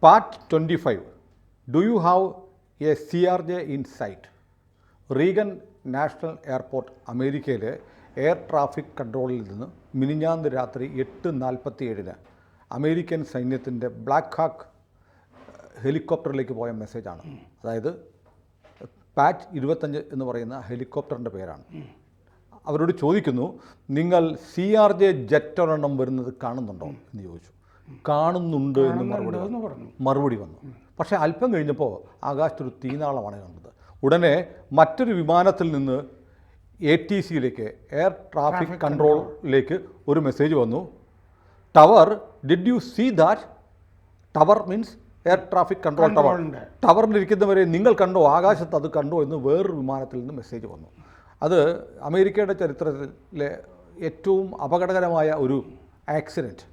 Part 25. Do you have a CRJ in sight? Reagan national airport അമേരിക്കയിലെ air traffic കൺട്രോളിൽ നിന്ന് മിനിഞ്ഞാന്ന് രാത്രി 8:47 അമേരിക്കൻ സൈന്യത്തിൻ്റെ ബ്ലാക്ക് ഹാക്ക് ഹെലികോപ്റ്ററിലേക്ക് പോയ മെസ്സേജാണ്. അതായത് പാറ്റ് 25 എന്ന് പറയുന്ന ഹെലികോപ്റ്ററിൻ്റെ പേരാണ്. അവരോട് ചോദിക്കുന്നു, നിങ്ങൾ CRJ ജെറ്റ് ഒരെണ്ണം വരുന്നത് കാണുന്നുണ്ടോ എന്ന് ചോദിച്ചു. കാണുന്നുണ്ട് എന്ന് മറുപടി വന്നു. പക്ഷേ അല്പം കഴിഞ്ഞപ്പോൾ ആകാശത്തൊരു തീനാളമാണ് കണ്ടത്. ഉടനെ മറ്റൊരു വിമാനത്തിൽ നിന്ന് ATCയിലേക്ക് എയർ ട്രാഫിക് കൺട്രോളിലേക്ക് ഒരു മെസ്സേജ് വന്നു. Tower, did you see that? Tower means air traffic control tower. ടവറിലിരിക്കുന്നവരെ നിങ്ങൾ കണ്ടോ? ആകാശത്ത് അത് കണ്ടോ എന്ന് വേറൊരു വിമാനത്തിൽ നിന്ന് മെസ്സേജ് വന്നു. അത് അമേരിക്കയുടെ ചരിത്രത്തിലെ ഏറ്റവും അപകടകരമായ ഒരു ആക്സിഡൻറ്റ്,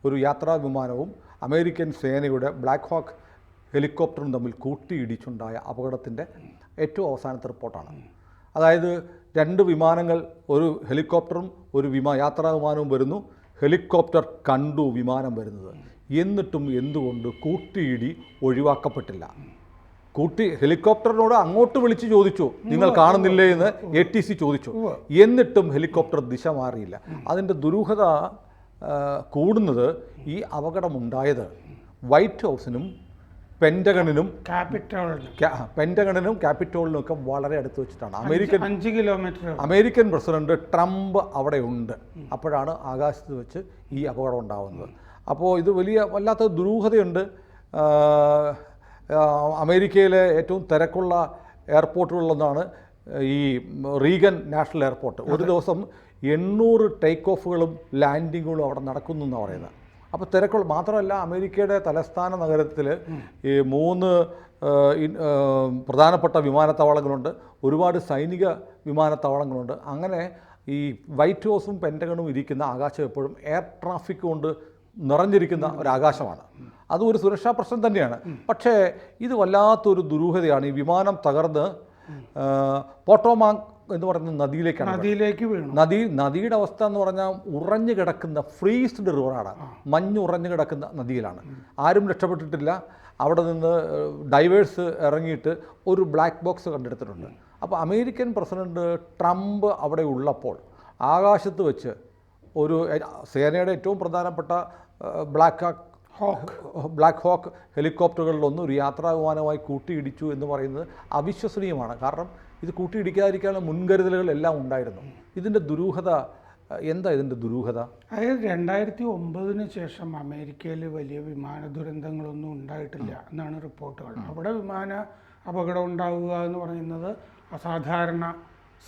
ഒരു യാത്രാ വിമാനവും അമേരിക്കൻ സേനയുടെ ബ്ലാക്ക് ഹോക്ക് ഹെലികോപ്റ്ററും തമ്മിൽ കൂട്ടിയിടിച്ചുണ്ടായ അപകടത്തിൻ്റെ ഏറ്റവും അവസാനത്തെ റിപ്പോർട്ടാണ്. അതായത് രണ്ട് വിമാനങ്ങൾ, ഒരു ഹെലികോപ്റ്ററും ഒരു യാത്രാ വിമാനവും വരുന്നു. ഹെലികോപ്റ്റർ കണ്ടു വിമാനം വരുന്നത്, എന്നിട്ടും എന്തുകൊണ്ട് കൂട്ടിയിടി ഒഴിവാക്കപ്പെട്ടില്ല? ഹെലികോപ്റ്ററിനോട് അങ്ങോട്ട് വിളിച്ച് ചോദിച്ചു, നിങ്ങൾ കാണുന്നില്ലേ എന്ന് ATC ചോദിച്ചു. എന്നിട്ടും ഹെലികോപ്റ്റർ ദിശ മാറിയില്ല. അതിൻ്റെ ദുരൂഹത കൂടുന്നത് ഈ അപകടമുണ്ടായത് വൈറ്റ് ഹൗസിനും പെൻറ്റഗണിനും ക്യാപിറ്റോളിനും ഒക്കെ വളരെ അടുത്ത് വെച്ചിട്ടാണ്. 5 കിലോമീറ്റർ അമേരിക്കൻ പ്രസിഡന്റ് ട്രംപ് അവിടെ ഉണ്ട്. അപ്പോഴാണ് ആകാശത്ത് വെച്ച് ഈ അപകടം ഉണ്ടാകുന്നത്. അപ്പോൾ ഇത് വല്ലാത്ത ദുരൂഹതയുണ്ട്. അമേരിക്കയിലെ ഏറ്റവും തിരക്കുള്ള എയർപോർട്ടുകളിലൊന്നാണ് ഈ റീഗൻ നാഷണൽ എയർപോർട്ട്. ഒരു ദിവസം 800 ടേക്ക് ഓഫുകളും ലാൻഡിങ്ങുകളും അവിടെ നടക്കുന്നു എന്നാണ് പറയുന്നത്. അപ്പോൾ തിരക്കുള്ള മാത്രമല്ല, അമേരിക്കയുടെ തലസ്ഥാന നഗരത്തിൽ ഈ 3 പ്രധാനപ്പെട്ട വിമാനത്താവളങ്ങളുണ്ട്, ഒരുപാട് സൈനിക വിമാനത്താവളങ്ങളുണ്ട്. അങ്ങനെ ഈ വൈറ്റ് ഹൗസും പെൻറ്റഗണും ഇരിക്കുന്ന ആകാശം എപ്പോഴും എയർ ട്രാഫിക് കൊണ്ട് നിറഞ്ഞിരിക്കുന്ന ഒരാകാശമാണ്. അതും ഒരു സുരക്ഷാ പ്രശ്നം തന്നെയാണ്. പക്ഷേ ഇത് വല്ലാത്തൊരു ദുരൂഹതയാണ്. ഈ വിമാനം തകർന്ന് പോട്ടോമാക് എന്ന് പറയുന്ന നദിയിലേക്ക് വീണു. നദിയുടെ അവസ്ഥ എന്ന് പറഞ്ഞാൽ ഉറഞ്ഞു കിടക്കുന്ന ഫ്രീസ്ഡ് റിവറാണ്, മഞ്ഞുറഞ്ഞു കിടക്കുന്ന നദിയിലാണ്. ആരും രക്ഷപ്പെട്ടിട്ടില്ല. അവിടെ നിന്ന് ഡൈവേഴ്സ് ഇറങ്ങിയിട്ട് ഒരു ബ്ലാക്ക് ബോക്സ് കണ്ടെടുത്തിട്ടുണ്ട്. അപ്പോൾ അമേരിക്കൻ പ്രസിഡന്റ് ട്രംപ് അവിടെ ഉള്ളപ്പോൾ ആകാശത്ത് വെച്ച് ഒരു സേനയുടെ ഏറ്റവും പ്രധാനപ്പെട്ട ബ്ലാക്ക് ഹോക്ക് ഹെലികോപ്റ്ററുകളിലൊന്നും ഒരു യാത്രാ വിമാനമായി കൂട്ടിയിടിച്ചു എന്ന് പറയുന്നത് അവിശ്വസനീയമാണ്. കാരണം ഇത് കൂട്ടിയിടിക്കാതിരിക്കാനുള്ള മുൻകരുതലുകളെല്ലാം ഉണ്ടായിരുന്നു. ഇതിൻ്റെ ദുരൂഹത എന്താ? ഇതിൻ്റെ ദുരൂഹത അതായത് 2009 ശേഷം അമേരിക്കയിൽ വലിയ വിമാന ദുരന്തങ്ങളൊന്നും ഉണ്ടായിട്ടില്ല എന്നാണ് റിപ്പോർട്ടുകൾ. അവിടെ വിമാന അപകടം ഉണ്ടാവുക എന്ന് പറയുന്നത് അസാധാരണ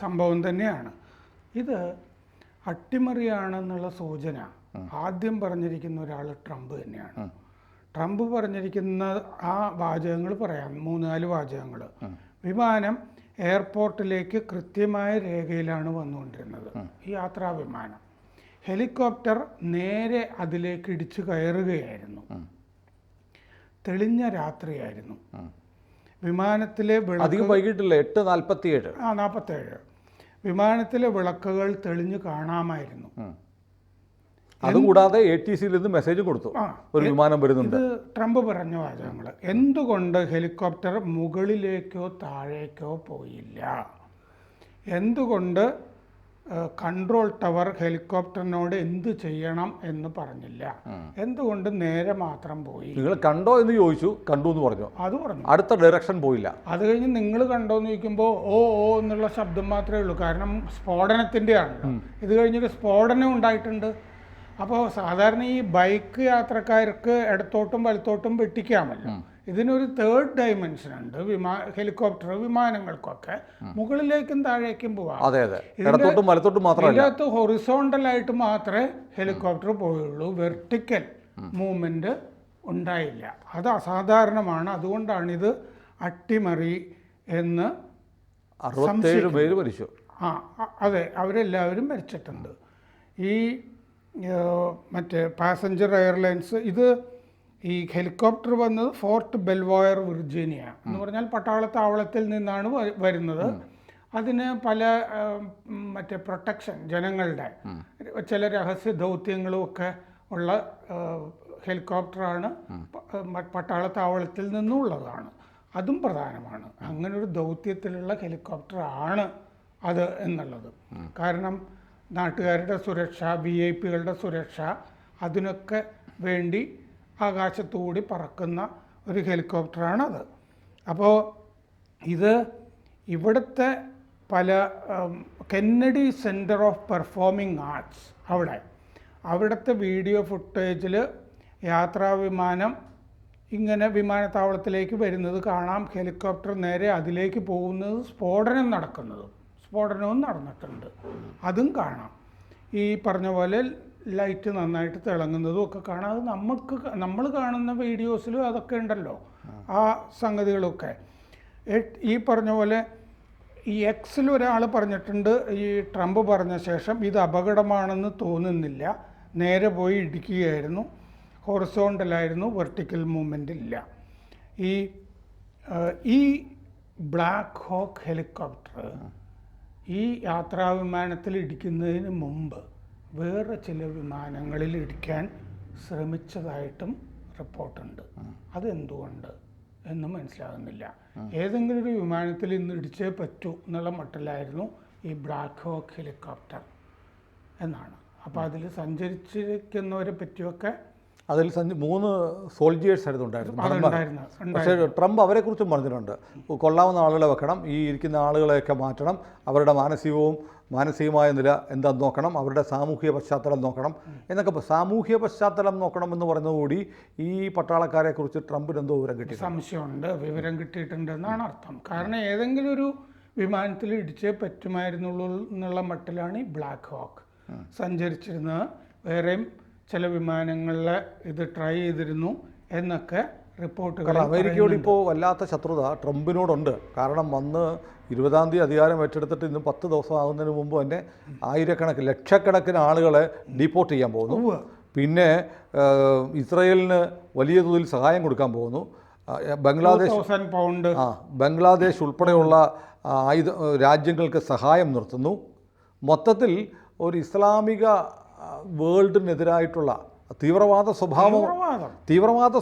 സംഭവം തന്നെയാണ്. ഇത് അട്ടിമറിയാണെന്നുള്ള സൂചന ആദ്യം പറഞ്ഞിരിക്കുന്ന ഒരാൾ ട്രംപ് തന്നെയാണ്. ട്രംപ് പറഞ്ഞിരിക്കുന്ന ആ വാചകങ്ങൾ പറയാം, 3-4 വാചകങ്ങൾ. വിമാനം എയർപോർട്ടിലേക്ക് കൃത്യമായ രേഖയിലാണ് വന്നുകൊണ്ടിരുന്നത്, ഈ യാത്രാ വിമാനം. ഹെലികോപ്റ്റർ നേരെ അതിലേക്ക് ഇടിച്ചു കയറുകയായിരുന്നു. തെളിഞ്ഞ രാത്രിയായിരുന്നു. വിമാനത്തിലെ അധികം വൈകിട്ടില്ല, 8:47. 47. വിമാനത്തിലെ വിളക്കുകൾ തെളിഞ്ഞു കാണാമായിരുന്നു. അതുകൂടാതെ ATCയിൽ നിന്ന് മെസ്സേജ് കൊടുത്തു, ഒരു വിമാനം വരുന്നുണ്ട്. ഇത് ട്രംപ് പറഞ്ഞ വാചകങ്ങൾ. എന്തുകൊണ്ട് ഹെലികോപ്റ്റർ മുകളിലേക്കോ താഴേക്കോ പോയില്ല? എന്തുകൊണ്ട് കൺട്രോൾ ടവർ ഹെലികോപ്റ്ററിനോട് എന്ത് ചെയ്യണം എന്ന് പറഞ്ഞില്ല? എന്തുകൊണ്ട് നേരെ മാത്രം പോയി? നിങ്ങൾ കണ്ടോ എന്ന് ചോദിച്ചു, കണ്ടു എന്ന് പറഞ്ഞു. അത് പറഞ്ഞു. അടുത്ത ഡയറക്ഷൻ പോയില്ല. അത് കഴിഞ്ഞ് നിങ്ങൾ കണ്ടോ എന്ന് ചോദിക്കുമ്പോൾ ഓ എന്നുള്ള ശബ്ദം മാത്രമേ ഉള്ളൂ. കാരണം സ്ഫോടനത്തിൻ്റെ ആണല്ലോ. ഇത് കഴിഞ്ഞൊരു സ്ഫോടനം ഉണ്ടായിട്ടുണ്ട്. അപ്പോൾ സാധാരണ ഈ ബൈക്ക് യാത്രക്കാർക്ക് ഇടത്തോട്ടും വലത്തോട്ടും വെട്ടിക്കാമല്ലോ. ഇതിനൊരു 3rd ഡയമെൻഷൻ ഉണ്ട്. ഹെലികോപ്റ്റർ വിമാനങ്ങൾക്കൊക്കെ മുകളിലേക്കും താഴേക്കും പോവാം. ഇതിനകത്ത് ഹൊറിസോണ്ടലായിട്ട് മാത്രമേ ഹെലികോപ്റ്റർ പോയുള്ളൂ, വെർട്ടിക്കൽ മൂവ്മെന്റ് ഉണ്ടായില്ല. അത് അസാധാരണമാണ്. അതുകൊണ്ടാണിത് അട്ടിമറി എന്ന് 67 പേര് മരിച്ചു. അതെ, അവരെല്ലാവരും മരിച്ചിട്ടുണ്ട്. ഈ മറ്റേ പാസഞ്ചർ എയർലൈൻസ്, ഇത് ഈ ഹെലികോപ്റ്റർ വന്നത് ഫോർട്ട് ബെൽവോയർ, വിർജീനിയ എന്ന് പറഞ്ഞാൽ പട്ടാളത്താവളത്തിൽ നിന്നാണ് വരുന്നത്. അതിന് പല മറ്റേ പ്രൊട്ടക്ഷൻ, ജനങ്ങളുടെ ചില രഹസ്യ ദൗത്യങ്ങളും ഒക്കെ ഉള്ള ഹെലികോപ്റ്ററാണ്, പട്ടാള താവളത്തിൽ നിന്നുള്ളതാണ്. അതും പ്രധാനമാണ്. അങ്ങനെ ഒരു ദൗത്യത്തിലുള്ള ഹെലികോപ്റ്ററാണ് അത് എന്നുള്ളത്. കാരണം നാട്ടുകാരുടെ സുരക്ഷ, VIP-കളുടെ സുരക്ഷ, അതിനൊക്കെ വേണ്ടി ആകാശത്തുകൂടി പറക്കുന്ന ഒരു ഹെലികോപ്റ്ററാണത്. അപ്പോൾ ഇത് ഇവിടുത്തെ പല Kennedy centre of performing arts അവിടുത്തെ വീഡിയോ ഫുട്ടേജിൽ യാത്രാവിമാനം ഇങ്ങനെ വിമാനത്താവളത്തിലേക്ക് വരുന്നത് കാണാം. ഹെലികോപ്റ്റർ നേരെ അതിലേക്ക് പോകുന്നത്, സ്ഫോടനവും നടന്നിട്ടുണ്ട്, അതും കാണാം. ഈ പറഞ്ഞ പോലെ ലൈറ്റ് നന്നായിട്ട് തിളങ്ങുന്നതും ഒക്കെ കാണാം. അത് നമ്മൾ കാണുന്ന വീഡിയോസിലും അതൊക്കെ ഉണ്ടല്ലോ, ആ സംഗതികളൊക്കെ. ഈ പറഞ്ഞ പോലെ ഈ എക്സിൽ ഒരാൾ പറഞ്ഞിട്ടുണ്ട്, ഈ ട്രംപ് പറഞ്ഞ ശേഷം ഇത് അപകടമാണെന്ന് തോന്നുന്നില്ല, നേരെ പോയി ഇടിക്കുകയായിരുന്നു, ഹൊറിസോണ്ടലായിരുന്നു, വെർട്ടിക്കൽ മൂവ്മെൻ്റ് ഇല്ല. ഈ ബ്ലാക്ക് ഹോക്ക് ഹെലികോപ്റ്റർ ഈ യാത്രാവിമാനത്തിൽ ഇടിക്കുന്നതിന് മുമ്പ് വേറെ ചില വിമാനങ്ങളിൽ ഇടിക്കാൻ ശ്രമിച്ചതായിട്ടും റിപ്പോർട്ടുണ്ട്. അതെന്തുകൊണ്ട് എന്ന് മനസ്സിലാകുന്നില്ല. ഏതെങ്കിലും ഒരു വിമാനത്തിൽ ഇന്ന് ഇടിച്ചേ പറ്റൂ എന്നുള്ള മട്ടിലായിരുന്നു ഈ ബ്ലാക്ക് ഹോക്ക് ഹെലികോപ്റ്റർ എന്നാണ്. അപ്പോൾ അതിൽ സഞ്ചരിച്ചിരിക്കുന്നവരെ പറ്റിയൊക്കെ അതിൽ 3 സോൾജിയേഴ്സ് ആയിരുന്നു ഉണ്ടായിരുന്നു. പക്ഷേ ട്രംപ് അവരെക്കുറിച്ചും പറഞ്ഞിട്ടുണ്ട്, കൊള്ളാവുന്ന ആളുകളെ വെക്കണം, ഈ ഇരിക്കുന്ന ആളുകളെയൊക്കെ മാറ്റണം, അവരുടെ മാനസികമായ നില എന്താന്ന് നോക്കണം, അവരുടെ സാമൂഹിക പശ്ചാത്തലം നോക്കണം എന്നൊക്കെ. സാമൂഹിക പശ്ചാത്തലം നോക്കണം എന്ന് പറയുന്നതുകൂടി ഈ പട്ടാളക്കാരെക്കുറിച്ച് ട്രംപിന് എന്തോ വിവരം കിട്ടിയിട്ടുണ്ടെന്നാണ് അർത്ഥം. കാരണം ഏതെങ്കിലും ഒരു വിമാനത്തിൽ ഇടിച്ചേ പറ്റുമായിരുന്നുള്ളൂ എന്നുള്ള മട്ടിലാണ് ഈ ബ്ലാക്ക് ഹോക്ക് സഞ്ചരിച്ചിരുന്നത്. വേറെയും ചില വിമാനങ്ങളിൽ ഇത് ട്രൈ ചെയ്തിരുന്നു എന്നൊക്കെ റിപ്പോർട്ടുകൾ. അമേരിക്കയോട് ഇപ്പോൾ വല്ലാത്ത ശത്രുത ട്രംപിനോടുണ്ട്. കാരണം വന്ന് 20-ാം തീയതി അധികാരം ഏറ്റെടുത്തിട്ട് ഇന്ന് 10 ദിവസം ആകുന്നതിന് മുമ്പ് തന്നെ ലക്ഷക്കണക്കിന് ആളുകളെ ഡീപ്പോർട്ട് ചെയ്യാൻ പോകുന്നു. പിന്നെ ഇസ്രയേലിന് വലിയ തോതിൽ സഹായം കൊടുക്കാൻ പോകുന്നു. ബംഗ്ലാദേശ് ഉൾപ്പെടെയുള്ള രാജ്യങ്ങൾക്ക് സഹായം നിർത്തുന്നു. മൊത്തത്തിൽ ഒരു ഇസ്ലാമിക വേൾഡിനെതിരായിട്ടുള്ള തീവ്രവാദ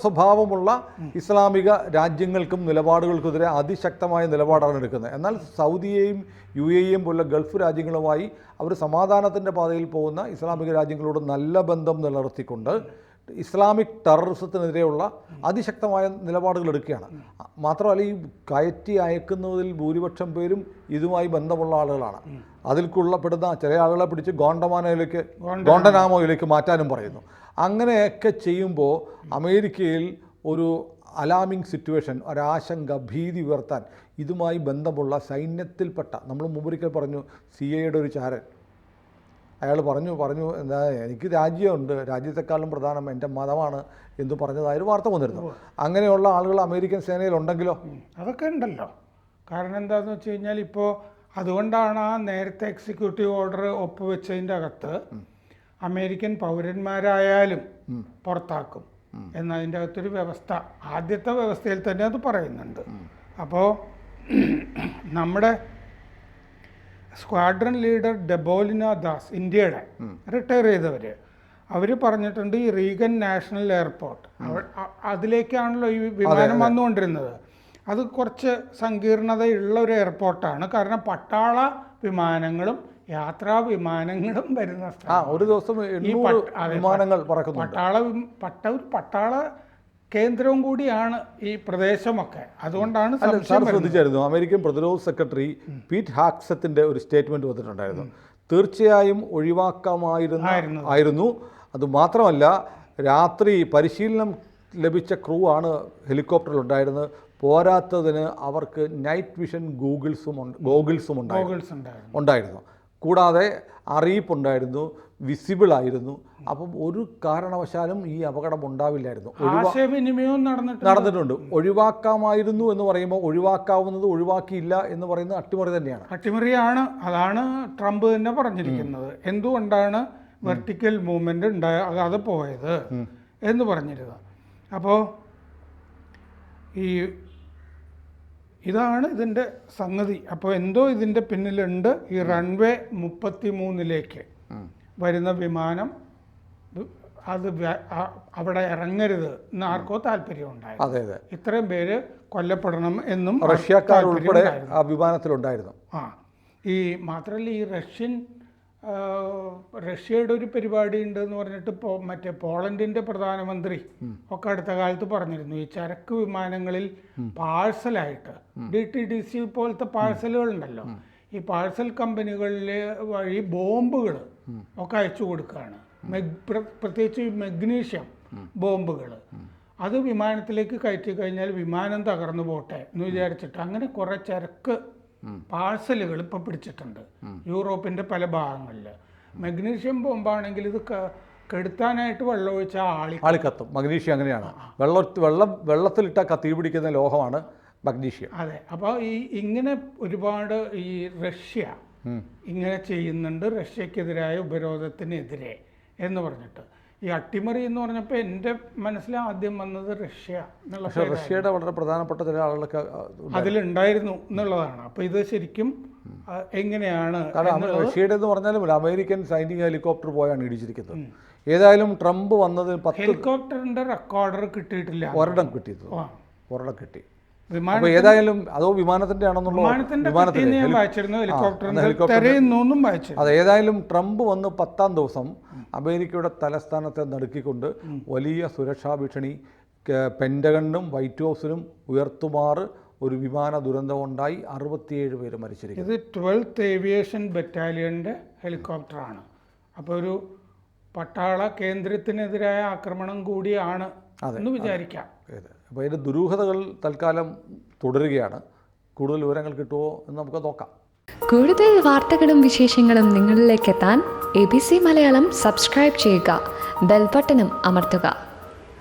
സ്വഭാവമുള്ള ഇസ്ലാമിക രാജ്യങ്ങൾക്കും നിലപാടുകൾക്കെതിരെ അതിശക്തമായ നിലപാടാണ് എടുക്കുന്നത്. എന്നാൽ സൗദിയെയും UAEയും പോലുള്ള ഗൾഫ് രാജ്യങ്ങളുമായി അവർ സമാധാനത്തിൻ്റെ പാതയിൽ പോകുന്ന ഇസ്ലാമിക രാജ്യങ്ങളോട് നല്ല ബന്ധം നിലനിർത്തിക്കൊണ്ട് ഇസ്ലാമിക് ടെററിസത്തിനെതിരെയുള്ള അതിശക്തമായ നിലപാടുകൾ എടുക്കുകയാണ്. മാത്രമല്ല, ഈ കയറ്റി അയക്കുന്നതിൽ ഭൂരിപക്ഷം പേരും ഇതുമായി ബന്ധമുള്ള ആളുകളാണ്. അതിൽക്കുള്ളപ്പെടുന്ന ചില ആളുകളെ പിടിച്ച് ഗോണ്ടനാമോയിലേക്ക് മാറ്റാനും പറയുന്നു. അങ്ങനെയൊക്കെ ചെയ്യുമ്പോൾ അമേരിക്കയിൽ ഒരു അലാമിംഗ് സിറ്റുവേഷൻ, ഒരാശങ്ക, ഭീതി ഉയർത്താൻ ഇതുമായി ബന്ധമുള്ള സൈന്യത്തിൽപ്പെട്ട, നമ്മൾ മുമ്പൊരിക്കൽ പറഞ്ഞു CIA ഒരു ചാരൻ, അയാൾ പറഞ്ഞു എന്താ, എനിക്ക് രാജ്യമുണ്ട്, രാജ്യത്തെക്കാളും പ്രധാനം എൻ്റെ മതമാണ് എന്ന് പറഞ്ഞതായൊരു വാർത്ത വന്നിരുന്നു. അങ്ങനെയുള്ള ആളുകൾ അമേരിക്കൻ സേനയിലുണ്ടെങ്കിലോ? അതൊക്കെ ഉണ്ടല്ലോ. കാരണം എന്താണെന്ന് വെച്ച് കഴിഞ്ഞാൽ ഇപ്പോൾ അതുകൊണ്ടാണ് ആ നേരത്തെ എക്സിക്യൂട്ടീവ് ഓർഡർ ഒപ്പുവെച്ചതിൻ്റെ അകത്ത് അമേരിക്കൻ പൗരന്മാരായാലും പുറത്താക്കും എന്നതിൻ്റെ അകത്തൊരു വ്യവസ്ഥ, ആദ്യത്തെ വ്യവസ്ഥയിൽ തന്നെ അത് പറയുന്നുണ്ട്. അപ്പോൾ നമ്മുടെ സ്ക്വാഡ്രൺ ലീഡർ ഡെബോലിന ദാസ്, ഇന്ത്യയുടെ റിട്ടയർ ചെയ്തവർ, അവർ പറഞ്ഞിട്ടുണ്ട് ഈ റീഗൻ നാഷണൽ എയർപോർട്ട് അതിലേക്കാണല്ലോ ഈ വിമാനം വന്നുകൊണ്ടിരുന്നത്. അത് കുറച്ച് സങ്കീർണതയുള്ള ഒരു എയർപോർട്ടാണ്. കാരണം പട്ടാള വിമാനങ്ങളും യാത്രാ വിമാനങ്ങളും വരുന്ന സ്ഥലം. ഒരു ദിവസം വിമാനങ്ങൾ പട്ടാള കേന്ദ്രവും കൂടിയാണ് ഈ പ്രദേശമൊക്കെ. അതുകൊണ്ടാണ് ശ്രദ്ധിച്ചായിരുന്നു, അമേരിക്കൻ പ്രതിരോധ സെക്രട്ടറി പീറ്റ് ഹാക്സത്തിന്റെ ഒരു സ്റ്റേറ്റ്മെന്റ് വന്നിട്ടുണ്ടായിരുന്നു. തീർച്ചയായും ഒഴിവാക്കാമായിരുന്നു. അതുമാത്രമല്ല, രാത്രി പരിശീലനം ലഭിച്ച ക്രൂ ആണ് ഹെലികോപ്റ്ററിൽ ഉണ്ടായിരുന്നത്. പോരാത്തതിന് അവർക്ക് നൈറ്റ് വിഷൻ ഗോഗിൾസും ഉണ്ടായിരുന്നു. കൂടാതെ അറിയിപ്പുണ്ടായിരുന്നു, വിസിബിളായിരുന്നു. അപ്പം ഒരു കാരണവശാലും ഈ അപകടം ഉണ്ടാവില്ലായിരുന്നു. നടന്നിട്ടുണ്ട്. ഒഴിവാക്കാമായിരുന്നു എന്ന് പറയുമ്പോൾ ഒഴിവാക്കാവുന്നത് ഒഴിവാക്കിയില്ല എന്ന് പറയുന്നത് അട്ടിമറിയാണ്. അതാണ് ട്രംപ് തന്നെ പറഞ്ഞിരിക്കുന്നത്. എന്തുകൊണ്ടാണ് വെർട്ടിക്കൽ മൂവ്മെന്റ് ഉണ്ടാകാതെ പോയത് എന്ന് പറഞ്ഞിരുന്നത്. അപ്പോൾ ഇതാണ് ഇതിൻ്റെ സംഗതി. അപ്പോൾ എന്തോ ഇതിൻ്റെ പിന്നിലുണ്ട്. ഈ റൺവേ 33 വരുന്ന വിമാനം അത് അവിടെ ഇറങ്ങരുത് എന്ന് ആർക്കോ താല്പര്യം ഉണ്ടായിരുന്നു. അതെ അതെ, ഇത്രയും പേര് കൊല്ലപ്പെടണം എന്നും റഷ്യക്കാർ ഉൾപ്പെടെ ആ വിമാനത്തിലുണ്ടായിരുന്നു. ഈ മാത്രമല്ല ഈ റഷ്യയുടെ ഒരു പരിപാടി ഉണ്ട് എന്ന് പറഞ്ഞിട്ട് മറ്റേ പോളണ്ടിന്റെ പ്രധാനമന്ത്രി ഒക്കെ അടുത്ത കാലത്ത് പറഞ്ഞിരുന്നു, ഈ ചരക്ക് വിമാനങ്ങളിൽ പാഴ്സലായിട്ട് DTDC പോലത്തെ പാഴ്സലുകൾ ഉണ്ടല്ലോ, ഈ പാഴ്സൽ കമ്പനികളിൽ വഴി ബോംബുകൾ ഒക്കെ അയച്ചു കൊടുക്കുകയാണ്. പ്രത്യേകിച്ച് മെഗ്നീഷ്യം ബോംബുകൾ. അത് വിമാനത്തിലേക്ക് കയറ്റി കഴിഞ്ഞാൽ വിമാനം തകർന്നു പോട്ടെ എന്ന് വിചാരിച്ചിട്ട് അങ്ങനെ കുറേ ചരക്ക് പാഴ്സലുകൾ ഇപ്പം പിടിച്ചിട്ടുണ്ട് യൂറോപ്പിൻ്റെ പല ഭാഗങ്ങളിൽ. മഗ്നീഷ്യം ബോംബാണെങ്കിൽ ഇത് കെടുത്താനായിട്ട് വെള്ളം ഒഴിച്ചാൽ ആളിക്കത്തും. മഗ്നീഷ്യം അങ്ങനെയാണ്, വെള്ളത്തിലിട്ട കത്തി പിടിക്കുന്ന ലോഹമാണ് മഗ്നീഷ്യം. അതെ. അപ്പോൾ ഇങ്ങനെ ഒരുപാട് ഈ റഷ്യ ഇങ്ങനെ ചെയ്യുന്നുണ്ട്, റഷ്യക്കെതിരായ ഉപരോധത്തിനെതിരെ എന്ന് പറഞ്ഞിട്ട്. ഈ അട്ടിമറി എന്ന് പറഞ്ഞപ്പോൾ എൻ്റെ മനസ്സിൽ ആദ്യം വന്നത് റഷ്യ എന്നുള്ള, റഷ്യയുടെ വളരെ പ്രധാനപ്പെട്ട ചില ആളുകളൊക്കെ അതിലുണ്ടായിരുന്നു എന്നുള്ളതാണ്. അപ്പോൾ ഇത് ശരിക്കും എങ്ങനെയാണ്, റഷ്യയുടെ എന്ന് പറഞ്ഞാലും അമേരിക്കൻ സൈനിക ഹെലികോപ്റ്റർ പോയാണ് ഇടിച്ചിരിക്കുന്നത്. ഏതായാലും ട്രംപ് വന്നതിന് 10 ഹെലികോപ്റ്ററിന്റെ റെക്കോർഡർ കിട്ടിയിട്ടില്ല, ഒരെണ്ണം കിട്ടി. ഏതായാലും അതോ വിമാനത്തിന്റെ അത് ഏതായാലും ട്രംപ് വന്ന് 10-ാം ദിവസം അമേരിക്കയുടെ തലസ്ഥാനത്തെ നടുക്കിക്കൊണ്ട് വലിയ സുരക്ഷാ ഭീഷണി പെൻറ്റഗണിനും വൈറ്റ് ഹൗസിനും ഉയർത്തുമാറ് ഒരു വിമാന ദുരന്തമുണ്ടായി. 67 പേര് മരിച്ചിരിക്കുന്നു. ഇത് 12th ഏവിയേഷൻ ബറ്റാലിയൻ്റെ ഹെലികോപ്റ്ററാണ്. അപ്പോൾ ഒരു പട്ടാള കേന്ദ്രത്തിനെതിരായ ആക്രമണം കൂടിയാണ് എന്ന് വിചാരിക്കാം. അപ്പോൾ ഇതിൻ്റെ ദുരൂഹതകൾ തൽക്കാലം തുടരുകയാണ്. കൂടുതൽ വിവരങ്ങൾ കിട്ടുമോ എന്ന് നമുക്ക് നോക്കാം. കൂടുതൽ വാർത്തകളും വിശേഷങ്ങളും നിങ്ങളിലേക്ക് എത്താൻ ABC മലയാളം സബ്സ്ക്രൈബ് ചെയ്യുക, ബെൽ ബട്ടണും അമർത്തുക.